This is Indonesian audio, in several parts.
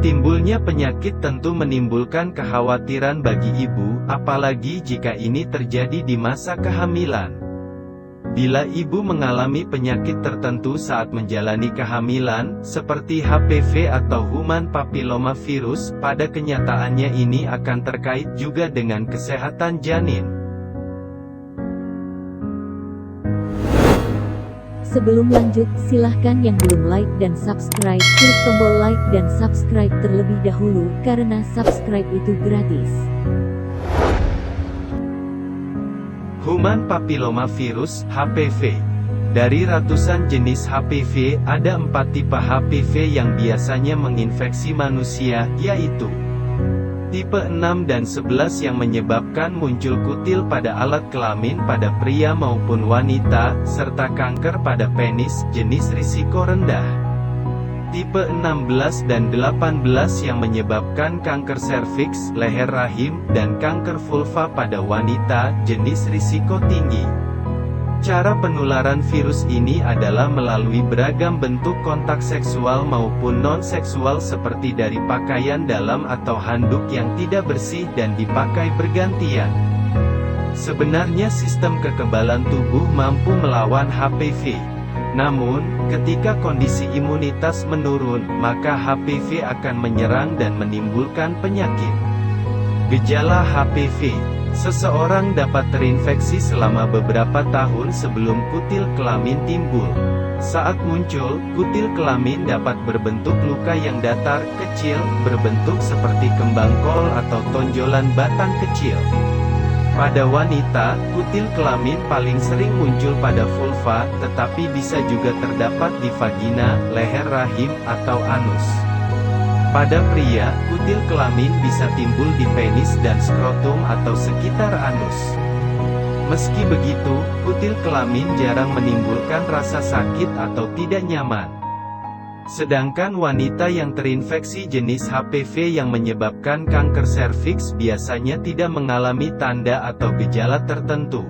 Timbulnya penyakit tentu menimbulkan kekhawatiran bagi ibu, apalagi jika ini terjadi di masa kehamilan. Bila ibu mengalami penyakit tertentu saat menjalani kehamilan, seperti HPV atau Human Papilloma Virus, pada kenyataannya ini akan terkait juga dengan kesehatan janin. Sebelum lanjut, silahkan yang belum like dan subscribe, klik tombol like dan subscribe terlebih dahulu, karena subscribe itu gratis. Human Papilloma Virus (HPV). Dari ratusan jenis HPV, ada 4 tipe HPV yang biasanya menginfeksi manusia, yaitu tipe 6 dan 11 yang menyebabkan muncul kutil pada alat kelamin pada pria maupun wanita, serta kanker pada penis, jenis risiko rendah. Tipe 16 dan 18 yang menyebabkan kanker serviks, leher rahim, dan kanker vulva pada wanita, jenis risiko tinggi. Cara penularan virus ini adalah melalui beragam bentuk kontak seksual maupun non-seksual seperti dari pakaian dalam atau handuk yang tidak bersih dan dipakai bergantian. Sebenarnya sistem kekebalan tubuh mampu melawan HPV. Namun, ketika kondisi imunitas menurun, maka HPV akan menyerang dan menimbulkan penyakit. Gejala HPV. Seseorang dapat terinfeksi selama beberapa tahun sebelum kutil kelamin timbul. Saat muncul, kutil kelamin dapat berbentuk luka yang datar, kecil, berbentuk seperti kembang kol atau tonjolan batang kecil. Pada wanita, kutil kelamin paling sering muncul pada vulva, tetapi bisa juga terdapat di vagina, leher rahim, atau anus. Pada pria, kutil kelamin bisa timbul di penis dan skrotum atau sekitar anus. Meski begitu, kutil kelamin jarang menimbulkan rasa sakit atau tidak nyaman. Sedangkan wanita yang terinfeksi jenis HPV yang menyebabkan kanker serviks biasanya tidak mengalami tanda atau gejala tertentu.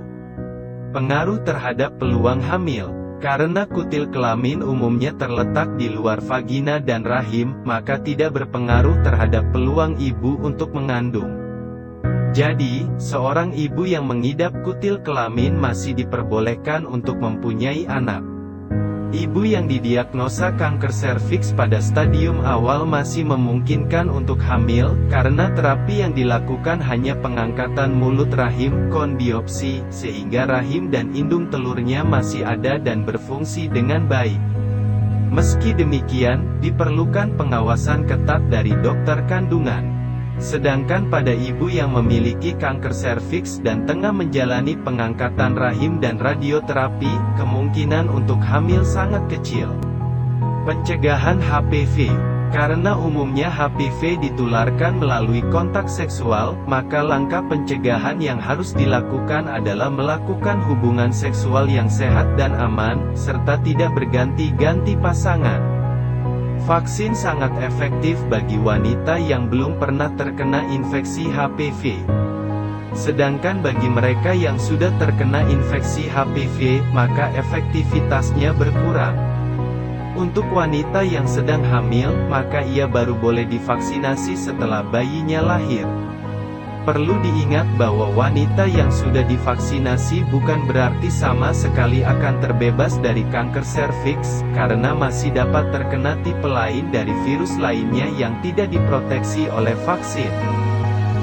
Pengaruh terhadap peluang hamil. Karena kutil kelamin umumnya terletak di luar vagina dan rahim, maka tidak berpengaruh terhadap peluang ibu untuk mengandung. Jadi, seorang ibu yang mengidap kutil kelamin masih diperbolehkan untuk mempunyai anak. Ibu yang didiagnosa kanker serviks pada stadium awal masih memungkinkan untuk hamil, karena terapi yang dilakukan hanya pengangkatan mulut rahim, konbiopsi, sehingga rahim dan indung telurnya masih ada dan berfungsi dengan baik. Meski demikian, diperlukan pengawasan ketat dari dokter kandungan. Sedangkan pada ibu yang memiliki kanker serviks dan tengah menjalani pengangkatan rahim dan radioterapi, kemungkinan untuk hamil sangat kecil. Pencegahan HPV. Karena umumnya HPV ditularkan melalui kontak seksual, maka langkah pencegahan yang harus dilakukan adalah melakukan hubungan seksual yang sehat dan aman, serta tidak berganti-ganti pasangan. Vaksin sangat efektif bagi wanita yang belum pernah terkena infeksi HPV. Sedangkan bagi mereka yang sudah terkena infeksi HPV, maka efektivitasnya berkurang. Untuk wanita yang sedang hamil, maka ia baru boleh divaksinasi setelah bayinya lahir. Perlu diingat bahwa wanita yang sudah divaksinasi bukan berarti sama sekali akan terbebas dari kanker serviks, karena masih dapat terkena tipe lain dari virus lainnya yang tidak diproteksi oleh vaksin.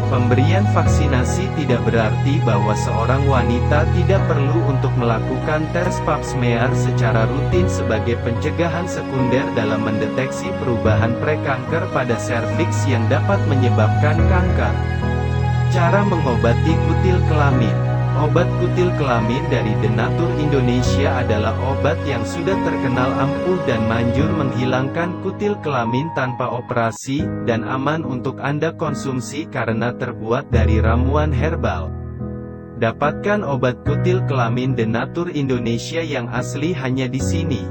Pemberian vaksinasi tidak berarti bahwa seorang wanita tidak perlu untuk melakukan tes pap smear secara rutin sebagai pencegahan sekunder dalam mendeteksi perubahan prekanker pada serviks yang dapat menyebabkan kanker. Cara mengobati kutil kelamin. Obat kutil kelamin dari Denatur Indonesia adalah obat yang sudah terkenal ampuh dan manjur menghilangkan kutil kelamin tanpa operasi, dan aman untuk Anda konsumsi karena terbuat dari ramuan herbal. Dapatkan obat kutil kelamin Denatur Indonesia yang asli hanya di sini.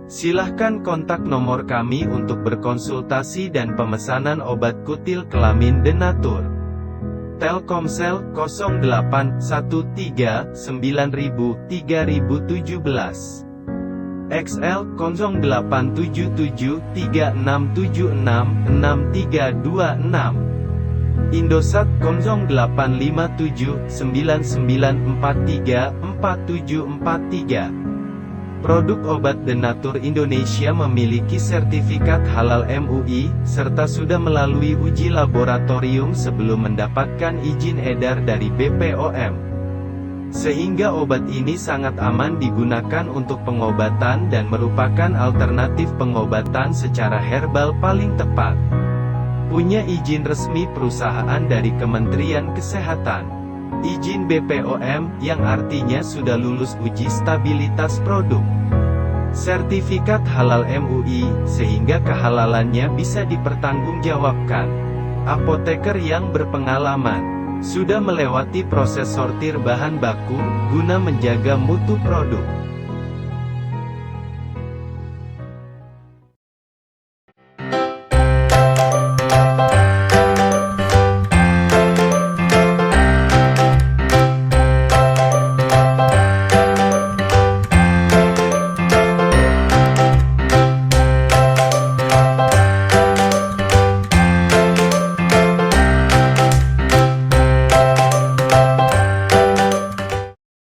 Silahkan kontak nomor kami untuk berkonsultasi dan pemesanan obat kutil kelamin Denatur. Telkomsel 0813 9000 3017. XL 087736766326, Indosat 085799434743. Produk obat The Nature Indonesia memiliki sertifikat halal MUI, serta sudah melalui uji laboratorium sebelum mendapatkan izin edar dari BPOM. Sehingga obat ini sangat aman digunakan untuk pengobatan dan merupakan alternatif pengobatan secara herbal paling tepat. Punya izin resmi perusahaan dari Kementerian Kesehatan. Izin BPOM, yang artinya sudah lulus uji stabilitas produk. Sertifikat halal MUI, sehingga kehalalannya bisa dipertanggungjawabkan. Apoteker yang berpengalaman, sudah melewati proses sortir bahan baku, guna menjaga mutu produk.